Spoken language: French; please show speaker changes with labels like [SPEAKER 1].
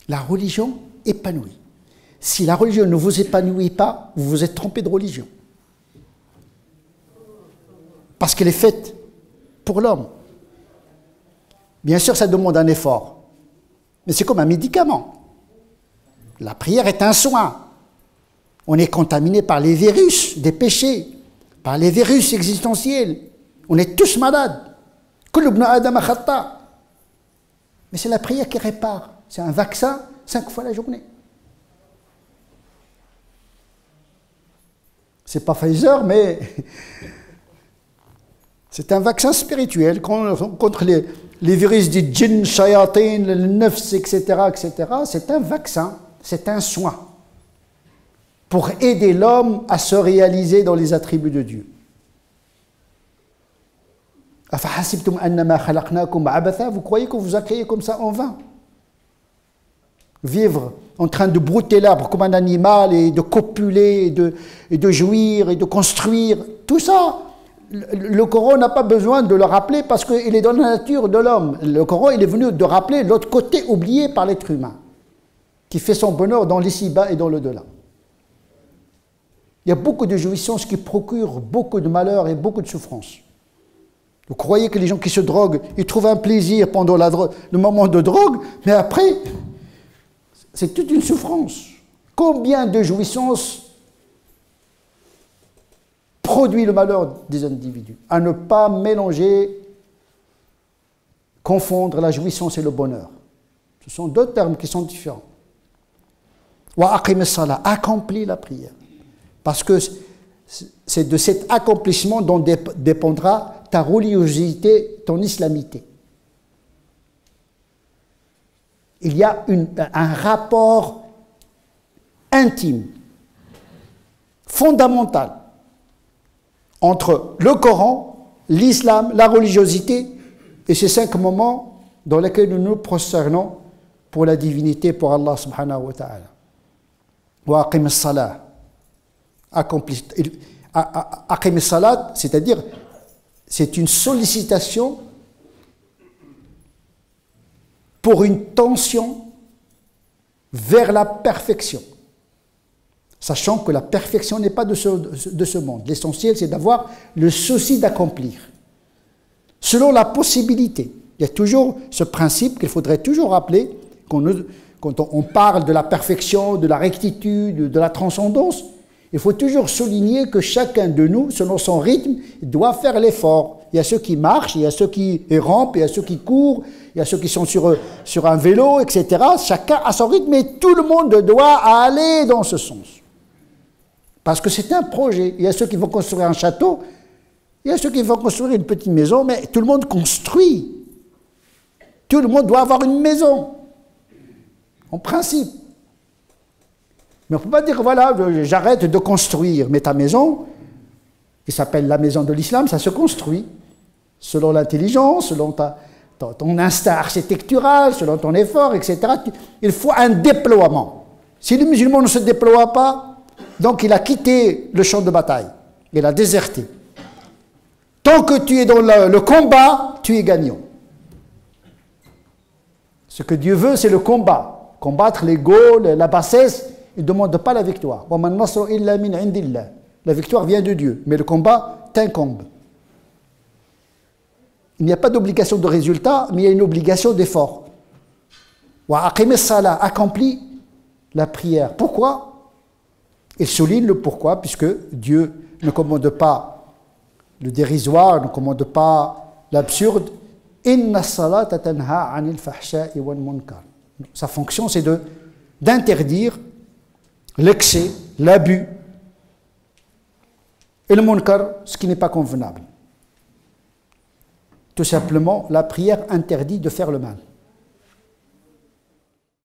[SPEAKER 1] La religion épanouit. Si la religion ne vous épanouit pas, vous vous êtes trompé de religion. Parce qu'elle est faite pour l'homme. Bien sûr, ça demande un effort. Mais c'est comme un médicament. La prière est un soin. On est contaminé par les virus des péchés, par les virus existentiels. On est tous malades. Mais c'est la prière qui répare. C'est un vaccin 5 fois la journée. C'est pas Pfizer, mais c'est un vaccin spirituel contre les virus des djinns, shayatin, le nefs, etc., etc. C'est un vaccin, c'est un soin pour aider l'homme à se réaliser dans les attributs de Dieu. Vous croyez qu'on vous a créé comme ça en vain? Vivre en train de brouter l'arbre comme un animal et de copuler et de jouir et de construire, tout ça, le Coran n'a pas besoin de le rappeler parce qu'il est dans la nature de l'homme. Le Coran, il est venu de rappeler l'autre côté oublié par l'être humain, qui fait son bonheur dans l'ici-bas et dans l'au-delà. Il y a beaucoup de jouissances qui procurent beaucoup de malheur et beaucoup de souffrance. Vous croyez que les gens qui se droguent, ils trouvent un plaisir pendant le moment de drogue, mais après, c'est toute une souffrance. Combien de jouissances produit le malheur des individus? À ne pas mélanger, confondre la jouissance et le bonheur. Ce sont deux termes qui sont différents. Wa aqim as-salah, accomplis la prière. Parce que c'est de cet accomplissement dont dépendra ta religiosité, ton islamité. Il y a un rapport intime, fondamental, entre le Coran, l'islam, la religiosité et ces 5 moments dans lesquels nous nous prosternons pour la divinité, pour Allah subhanahu wa ta'ala. Wa aqim as-salah. Aqim as-salat, c'est-à-dire c'est une sollicitation pour une tension vers la perfection. Sachant que la perfection n'est pas de ce monde. L'essentiel, c'est d'avoir le souci d'accomplir. Selon la possibilité. Il y a toujours ce principe qu'il faudrait toujours rappeler quand on parle de la perfection, de la rectitude, de la transcendance. Il faut toujours souligner que chacun de nous, selon son rythme, doit faire l'effort. Il y a ceux qui marchent, il y a ceux qui rampent, il y a ceux qui courent, il y a ceux qui sont sur un vélo, etc. Chacun a son rythme et tout le monde doit aller dans ce sens. Parce que c'est un projet. Il y a ceux qui vont construire un château, il y a ceux qui vont construire une petite maison, mais tout le monde construit. Tout le monde doit avoir une maison, en principe. Mais on ne peut pas dire, voilà, j'arrête de construire. Mais ta maison, qui s'appelle la maison de l'islam, ça se construit selon l'intelligence, selon ton instinct architectural, selon ton effort, etc. Il faut un déploiement. Si le musulman ne se déploie pas, donc il a quitté le champ de bataille, il a déserté. Tant que tu es dans le combat, tu es gagnant. Ce que Dieu veut, c'est le combat. Combattre l'ego, la bassesse. Il ne demande pas la victoire. La victoire vient de Dieu, mais le combat t'incombe. Il n'y a pas d'obligation de résultat, mais il y a une obligation d'effort. Accomplis la prière. Pourquoi? Il souligne le pourquoi, puisque Dieu ne commande pas le dérisoire, ne commande pas l'absurde. Sa fonction, c'est d'interdire l'excès, l'abus et le munkar, ce qui n'est pas convenable. Tout simplement, la prière interdit de faire le mal.